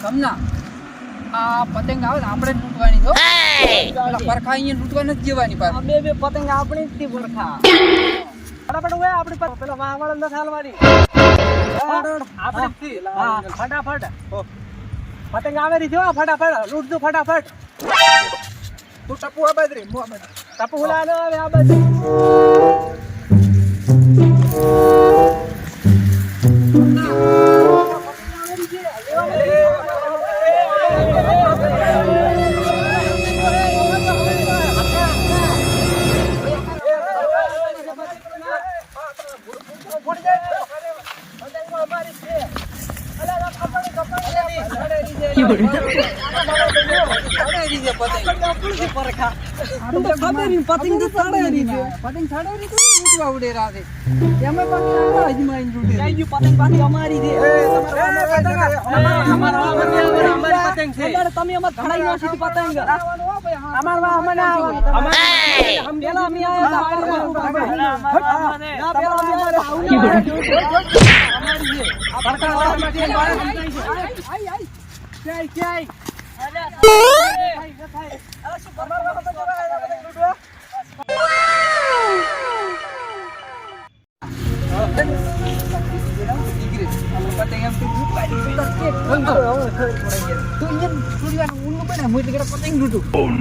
સમના આ પતંગ આવે ને આપણે લૂંટવાની તો પરખા અહીંયા લૂંટવા નથી જવાની પાછ બે પતંગ આપણી જ થી પરખા ફટાફટ હોય આપણી પાસે પેલા વાહવાળા ન થાલવાની આપણી થી ફટાફટ પતંગ આવે રી જો ફટાફટ લૂંટ દો ફટાફટ તું ટપુ આ બાજુ રે મો આ બાજુ ટપુ હુલા ન આવે આ બાજુ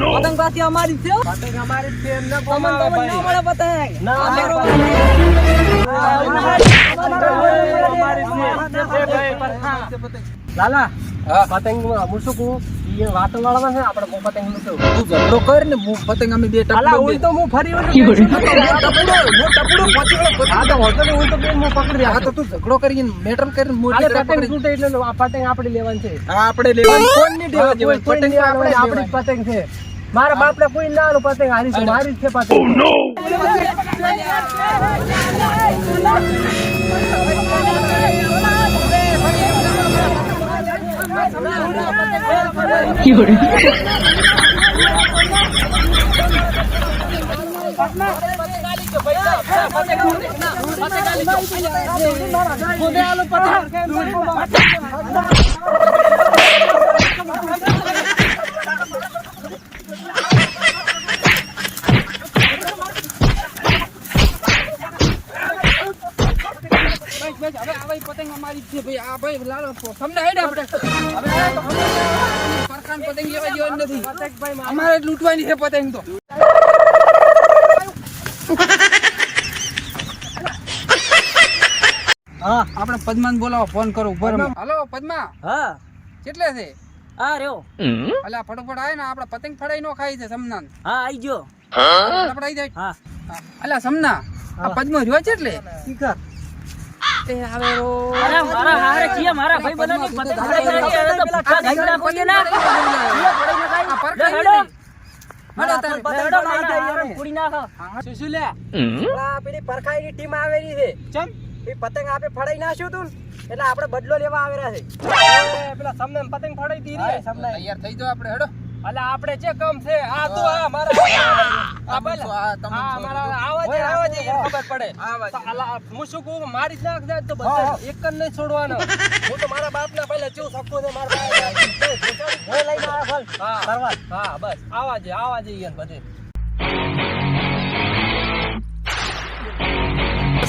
પતંગ પાછી અમારી છે પતંગ અમારી છે એમ ના મળે પતંગ લાલા પતંગ મુસુકુ વાતો વાળા છે આપણે પતંગ નું તું ઝઘડો કર ને હું પતંગ અમે બે ટપડો હું તો હું ફરી ટપડો પહોંચી તો હોતો ને હું તો બે હું પકડી રહ્યા તો તું ઝઘડો કરીને મેટર કરીને મોટી પતંગ તૂટે એટલે આ પતંગ આપણે લેવાની છે હા આપણે લેવાની કોણ ની દેવા જેવા પતંગ આપણી પતંગ છે મારા બાપને કોઈ ના આલો પતંગ હારી છે મારી છે પતંગ ઓ નો પતંગ અમારી છે ભાઈ આ ભાઈ લાલો તમને હેડ આપણે પરખાન પતંગ લેવા જેવાની નથી અમારે લૂંટવાની છે પતંગ તો હા આપણે પદ્માને બોલાવો ફોન કરો ઉપર હાલો પદ્મા હા કેટલે છે હા રહ્યો અલા ફટોફટ આય ને આપણે પતંગ ફડાઈ નો ખાઈ છે સમના હા આઈ ગયો ફટાફટ આઈ જાય હા અલા સમના આ પદ્મા રહ્યો છે એટલે શીખર તે આવે રો અરે મારા હારે ચિયા મારા ભાઈ બનાની પતંગ ફડાઈ નાખી હવે તો ભૂખા ગાઈડા કોઈએ ના ચિયા ફડાઈ નાખાય આ પરખાઈ હેડો તારે હેડો મારા પૂરી નાખો શું લે આ પેલી પરખાઈની ટીમ આવેલી છે ચમ એ પતંગ આપે ફડાઈ નાખ્યું તું એટલે આપણે બદલો લેવા આવેલા છે પેલા સમને પતંગ ફડાઈ દીધી છે સમને તૈયાર થઈ જાવ આપણે હેડો અલા આપણે જે કમ છે આ તો આ મારા આ બોલ આ મારા આવાજે ખબર પડે અલા હું શું કહું મારી નાખ દે તો બધા એક જ નહીં છોડવાનો હું તો મારા બાપના પહેલા ચેવું શકતો ને મારા બાપ હું લઈને આવ્યા ફલ હા કરવા હા બસ આવાજે ઈયન બધે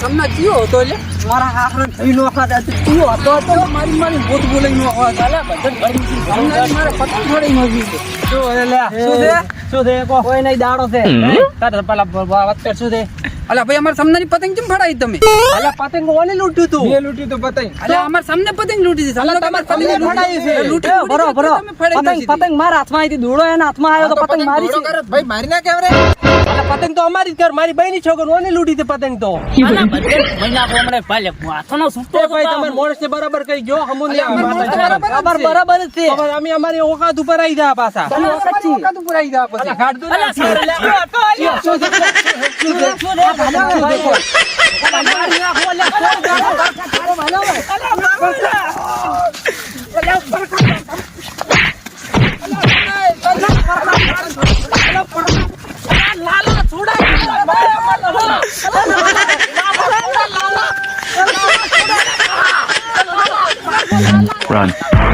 સમના જીઓ હતો એટલે મારા હાથને થઈ નો ખાતા તું હતો તો મારી બોત બોલાઈ નો અવાજ ચાલે બધન ઘડી મારે પતંગ ફડાઈ નો ગઈ શું દે કો કોઈ નહીં દાડો છે તારે પેલા વત્તર શું દે અલા ભાઈ અમાર સમનાની પતંગ કેમ ફડાઈ તમે અલા પતંગ ઓને લૂટ્યું તું મેં લૂટી તો પતંગ અલા અમાર સામને પતંગ લૂટી છે સમના તમાર પતંગ ફડાઈ છે બરો પતંગ મારા હાથમાં આવી દોડો એના હાથમાં આવ્યો તો પતંગ મારી છે ભાઈ મારી ના કેમ રે અલા પતંગ તો અમારી જ કર મારી બહેની છોકરો ઓને લૂટી છે પતંગ તો અલા બધે મહિના કોમણે પાલે હાથનો સુટ્ટો ભાઈ તમાર મોણસ ને બરાબર કહી ગયો હમુની બરાબર છે અમે અમારી ઓકાત ઉપર આવી જા પાછા ઓકાત ઉપર આવી જા પછી ગાડ દો અલા देखो Run.